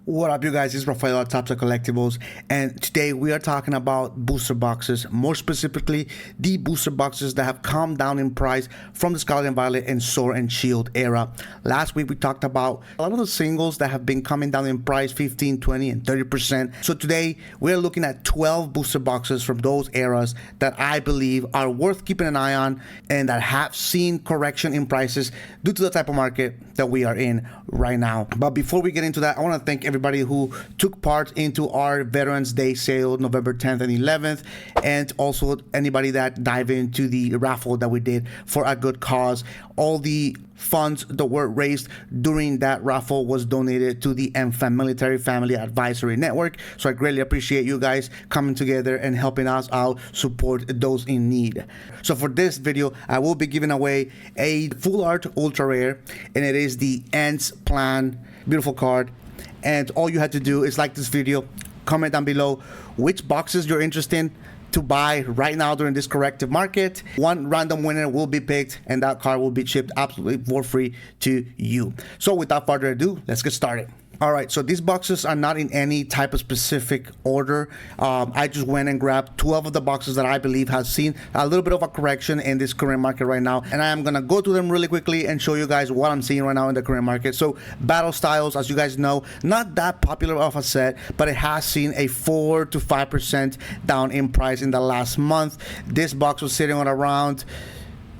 What up, you guys? It's Rafael at Tops of Collectibles, and today we are talking about booster boxes, more specifically the booster boxes that have come down in price from the Scarlet and Violet and Sword and Shield era. Last week we talked about a lot of the singles that have been coming down in price 15, 20, and 30%. So today we're looking at 12 booster boxes from those eras that I believe are worth keeping an eye on and that have seen correction in prices due to the type of market that we are in right now. But before we get into that, I want to thank everybody who took part into our Veterans Day sale November 10th and 11th, and also anybody that dived into the raffle that we did for a good cause. All the funds that were raised during that raffle was donated to the MFAM Military Family Advisory Network. So I greatly appreciate you guys coming together and helping us out support those in need. So for this video, I will be giving away a full art ultra rare, and it is the Ants Plan. Beautiful card. And all you have to do is like this video, comment down below which boxes you're interested in to buy right now during this corrective market. One random winner will be picked, and that card will be shipped absolutely for free to you. So without further ado, let's get started. All right, so these boxes are not in any type of specific order. I just went and grabbed 12 of the boxes that I believe has seen a little bit of a correction in this current market right now. And I am gonna go through them really quickly and show you guys what I'm seeing right now in the current market. So Battle Styles, as you guys know, not that popular of a set, but it has seen a 4 to 5% down in price in the last month. This box was sitting on around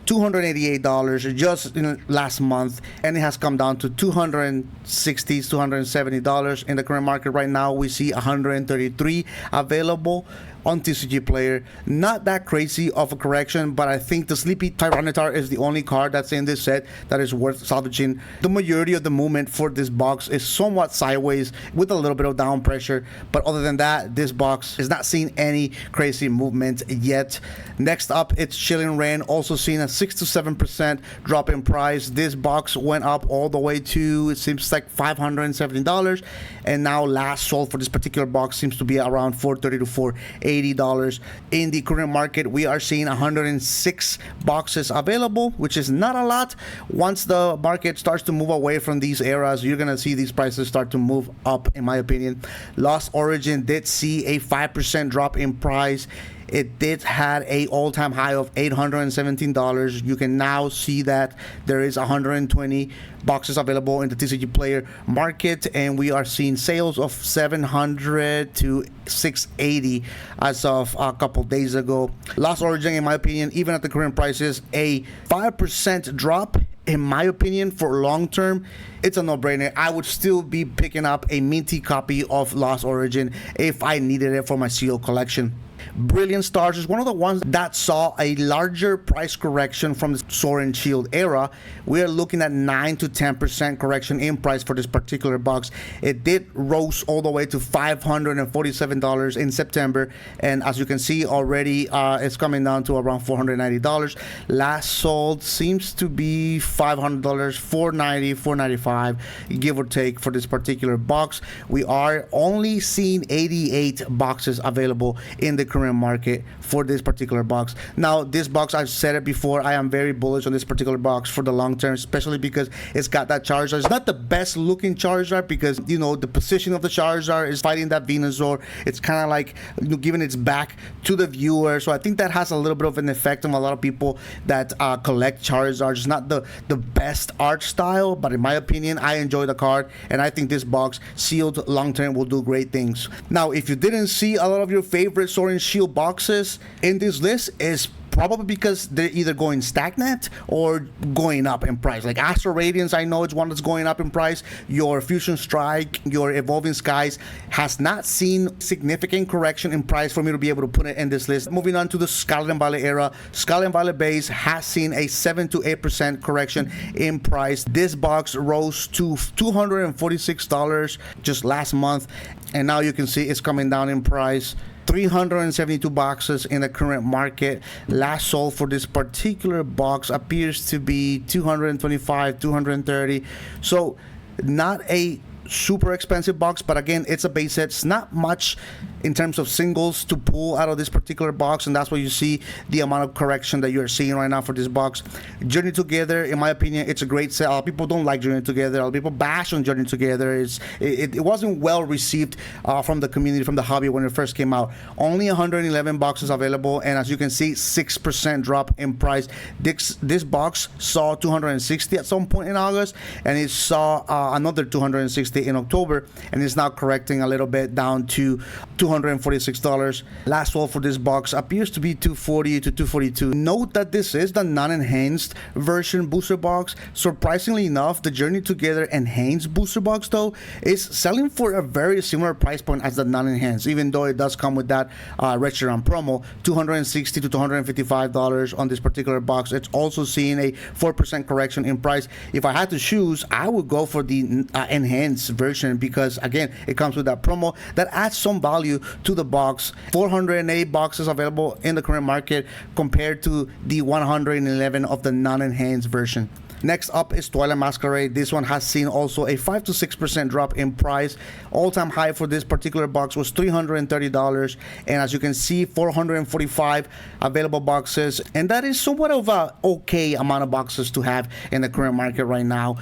$288 just in last month, and it has come down to $260, $270 in the current market. Right now we see 133 available on TCG Player. Not that crazy of a correction, but I think the Sleepy Tyranitar is the only card that's in this set that is worth salvaging. The majority of the movement for this box is somewhat sideways with a little bit of down pressure, but other than that, this box is not seeing any crazy movement yet. Next up, it's Chilling Rain, also seeing a 6 to 7% drop in price. This box went up all the way to, it seems like $570, and now last sold for this particular box seems to be around $430 to $480. In the current market, we are seeing 106 boxes available, which is not a lot. Once the market starts to move away from these eras, you're gonna see these prices start to move up, in my opinion. Lost Origin did see a 5% drop in price. It did had a all-time high of $817. You can now see that there is 120 boxes available in the TCG Player market, and we are seeing sales of 700 to 680 as of a couple days ago. Lost Origin, in my opinion, even at the current prices, a 5% drop. In my opinion, for long term, it's a no-brainer. I would still be picking up a minty copy of Lost Origin if I needed it for my sealed collection. Brilliant Stars is one of the ones that saw a larger price correction from the Sword and Shield era. We are looking at 9 to 10% correction in price for this particular box. It did rose all the way to $547 in September, and as you can see already, it's coming down to around $490. Last sold seems to be $500, $490, $495, give or take, for this particular box. We are only seeing 88 boxes available in the current market for this particular box. Now, this box, I've said it before, I am very bullish on this particular box for the long term, especially because it's got that Charizard. It's not the best looking Charizard because, you know, the position of the Charizard is fighting that Venusaur. It's kind of like, you know, giving its back to the viewer. So I think that has a little bit of an effect on a lot of people that collect Charizard. It's not the best art style, but in my opinion, I enjoy the card, and I think this box sealed long term will do great things. Now, if you didn't see a lot of your favorite Sword and Shield boxes in this list, is probably because they're either going stagnant or going up in price. Like Astral Radiance, I know it's one that's going up in price. Your Fusion Strike, your Evolving Skies has not seen significant correction in price for me to be able to put it in this list. Moving on to the Scarlet and Violet era, Scarlet and Violet base has seen a 7 to 8% correction in price. This box rose to $246 just last month, and now you can see it's coming down in price. 372 boxes in the current market. Last sold for this particular box appears to be 225, 230. So not a super expensive box, but again, it's a base set. It's not much in terms of singles to pull out of this particular box, and that's why you see the amount of correction that you're seeing right now for this box. Journey Together, in my opinion, it's a great set. A lot of people don't like Journey Together. A lot of people bash on Journey Together. It wasn't well received from the community, from the hobby when it first came out. Only 111 boxes available, and as you can see, 6% drop in price. This box saw 260 at some point in August, and it saw another 260 in October, and it's now correcting a little bit down to $246. Last sold for this box appears to be $240 to $242. Note that this is the non-enhanced version booster box. Surprisingly enough, the Journey Together enhanced booster box though is selling for a very similar price point as the non-enhanced, even though it does come with that Retro promo, $260 to $255 on this particular box. It's also seeing a 4% correction in price. If I had to choose, I would go for the enhanced version because again, it comes with that promo that adds some value to the box. 408 boxes available in the current market compared to the 111 of the non-enhanced version. Next up is Twilight Masquerade. This one has seen also a 5 to 6% drop in price. All-time high for this particular box was $330, and as you can see, 445 available boxes, and that is somewhat of a okay amount of boxes to have in the current market right now.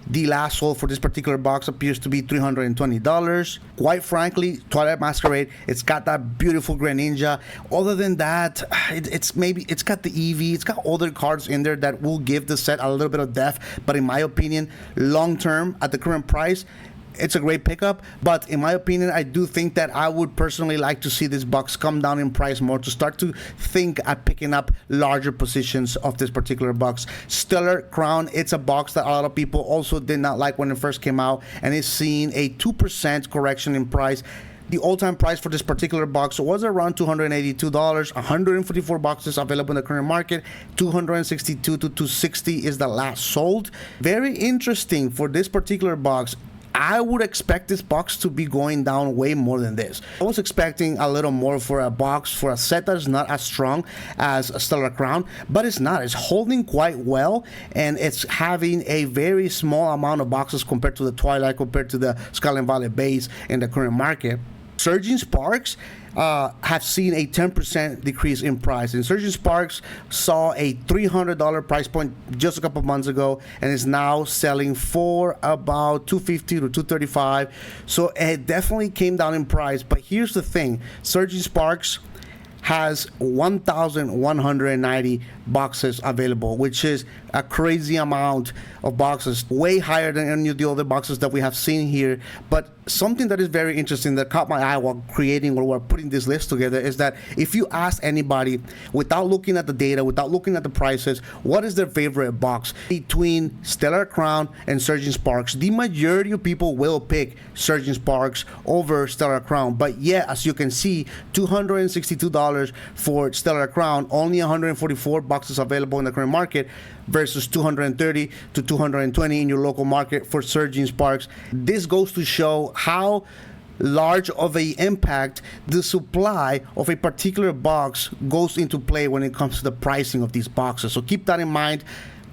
The last sold for this particular box appears to be $320. Quite frankly, Twilight Masquerade, it's got that beautiful Greninja. Other than that, it's got the Eevee, it's got other cards in there that will give the set a little bit of depth. But in my opinion, long term at the current price, it's a great pickup, but in my opinion, I do think that I would personally like to see this box come down in price more to start to think at picking up larger positions of this particular box. Stellar Crown, it's a box that a lot of people also did not like when it first came out, and it's seeing a 2% correction in price. The all-time price for this particular box was around $282. 154 boxes available in the current market. $262 to $260 is the last sold. Very interesting for this particular box. I would expect this box to be going down way more than this. I was expecting a little more for a box, for a set that is not as strong as a Stellar Crown, but it's not. It's holding quite well, and it's having a very small amount of boxes compared to the Twilight, compared to the Scarlet and Violet base in the current market. Surging Sparks have seen a 10% decrease in price, and Surging Sparks saw a $300 price point just a couple months ago and is now selling for about $250 to $235. So it definitely came down in price. But here's the thing, Surging Sparks has 1,190 boxes available, which is a crazy amount of boxes, way higher than any of the other boxes that we have seen here. But something that is very interesting that caught my eye while creating or while putting this list together is that if you ask anybody without looking at the data, without looking at the prices, what is their favorite box between Stellar Crown and Surging Sparks, the majority of people will pick Surging Sparks over Stellar Crown. But yeah, as you can see, $262 for Stellar Crown, only 144 boxes available in the current market versus 230 to 220 in your local market for Surging Sparks. This goes to show how large of a impact the supply of a particular box goes into play when it comes to the pricing of these boxes. So keep that in mind.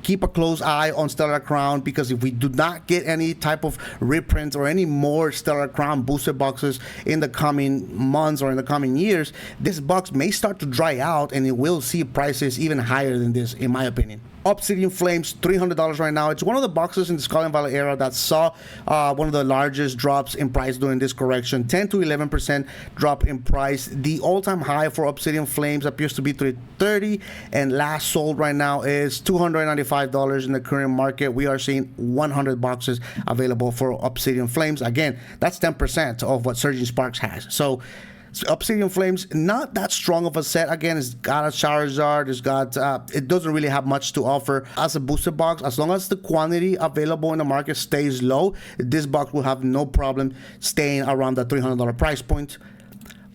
Keep a close eye on Stellar Crown, because if we do not get any type of reprints or any more Stellar Crown booster boxes in the coming months or in the coming years, this box may start to dry out and it will see prices even higher than this, in my opinion. Obsidian Flames, $300 right now. It's one of the boxes in the Scarlet and Violet era that saw one of the largest drops in price during this correction. 10 to 11% drop in price. The all-time high for Obsidian Flames appears to be $330, and last sold right now is $295 in the current market. We are seeing 100 boxes available for Obsidian Flames. Again, that's 10% of what Surging Sparks has. So Obsidian Flames, not that strong of a set. Again, it's got a Charizard, it doesn't really have much to offer as a booster box. As long as the quantity available in the market stays low, this box will have no problem staying around the $300 price point.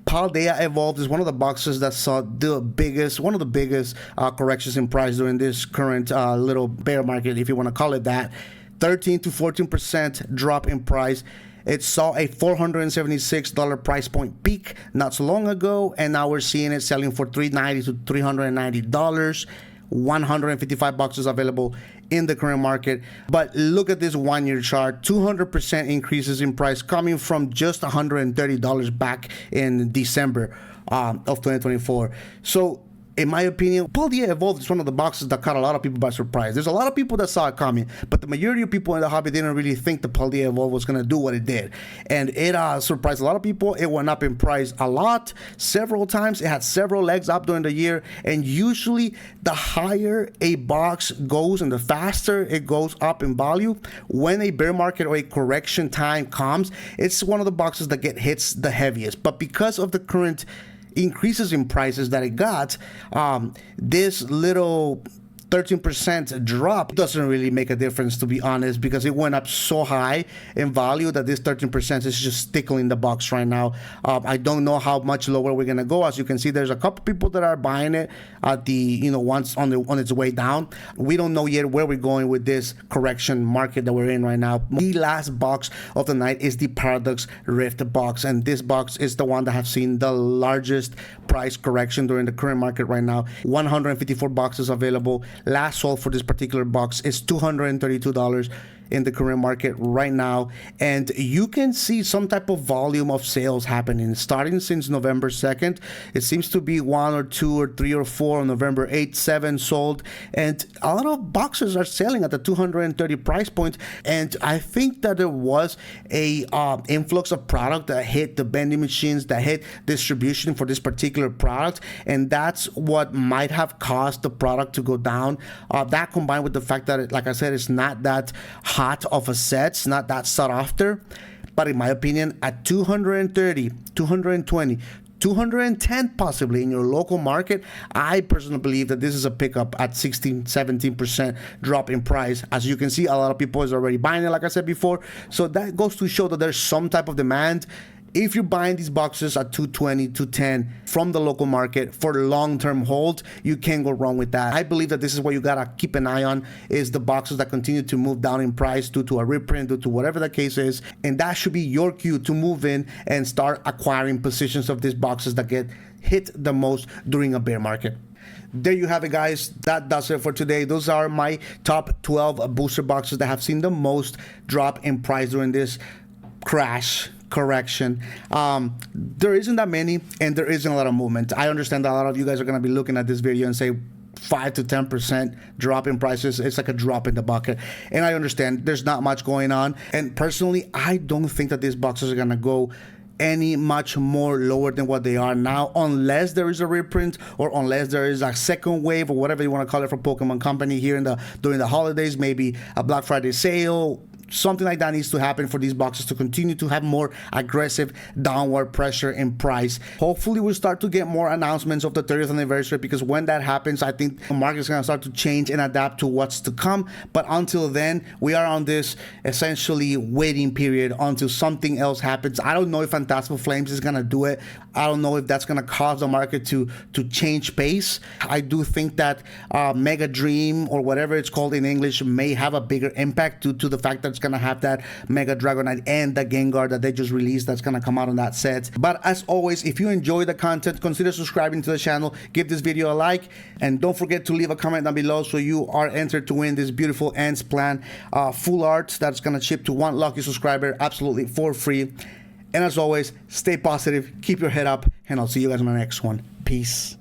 Paldea Evolved is one of the boxes that saw one of the biggest corrections in price during this current little bear market, if you want to call it that. 13 to 14% drop in price. It saw a $476 price point peak not so long ago, and now we're seeing it selling for $390 to $390. 155 boxes available in the current market. But look at this 1 year chart, 200% increases in price coming from just $130 back in December of 2024. So in my opinion, Paldea Evolved is one of the boxes that caught a lot of people by surprise. There's a lot of people that saw it coming, but the majority of people in the hobby didn't really think the Paldea Evolved was going to do what it did. And it surprised a lot of people. It went up in price a lot, several times. It had several legs up during the year. And usually the higher a box goes and the faster it goes up in value, when a bear market or a correction time comes, it's one of the boxes that hits the heaviest. But because of the current increases in prices that it got, this little 13% drop doesn't really make a difference, to be honest, because it went up so high in value that this 13% is just tickling the box right now. I don't know how much lower we're gonna go. As you can see, there's a couple people that are buying it at the once on its way down. We don't know yet where we're going with this correction market that we're in right now. The last box of the night is the Paradox Rift box, and this box is the one that has seen the largest price correction during the current market right now. 154 boxes available. Last sold for this particular box is $232 in the current market right now, and you can see some type of volume of sales happening starting since November 2nd. It seems to be 1 or 2 or 3 or 4 on November 8th, 7 sold, and a lot of boxes are selling at the 230 price point. And I think that there was a influx of product that hit the vending machines, that hit distribution for this particular product, and that's what might have caused the product to go down. That combined with the fact that like I said, it's not that hot of a set, it's not that sought after. But in my opinion, at 230, 220, 210 possibly in your local market, I personally believe that this is a pickup at 16-17% drop in price. As you can see, a lot of people is already buying it, like I said before. So that goes to show that there's some type of demand. If you're buying these boxes at 220, 210 from the local market for long-term hold, you can't go wrong with that. I believe that this is what you gotta keep an eye on, is the boxes that continue to move down in price due to a reprint, due to whatever the case is. And that should be your cue to move in and start acquiring positions of these boxes that get hit the most during a bear market. There you have it, guys. That does it for today. Those are my top 12 booster boxes that have seen the most drop in price during this correction. There isn't that many, and there isn't a lot of movement. I understand that a lot of you guys are going to be looking at this video and say 5 to 10% drop in prices. It's like a drop in the bucket, and I understand there's not much going on. And personally, I don't think that these boxes are going to go any much more lower than what they are now, unless there is a reprint or unless there is a second wave or whatever you want to call it from Pokemon Company here during the holidays, maybe a Black Friday sale. Something like that needs to happen for these boxes to continue to have more aggressive downward pressure in price. Hopefully we'll start to get more announcements of the 30th anniversary, because when that happens, I think the market is going to start to change and adapt to what's to come. But until then, we are on this essentially waiting period until something else happens. I don't know if Phantasmal Flames is going to do it. I don't know if that's going to cause the market to change pace. I do think that Mega Dream, or whatever it's called in English, may have a bigger impact due to the fact that it's going to have that Mega Dragonite and the Gengar that they just released that's going to come out on that set. But as always, if you enjoy the content, consider subscribing to the channel, give this video a like, and don't forget to leave a comment down below so you are entered to win this beautiful Ants Plan full art that's going to ship to one lucky subscriber absolutely for free. And as always, stay positive, keep your head up, and I'll see you guys on the next one. Peace.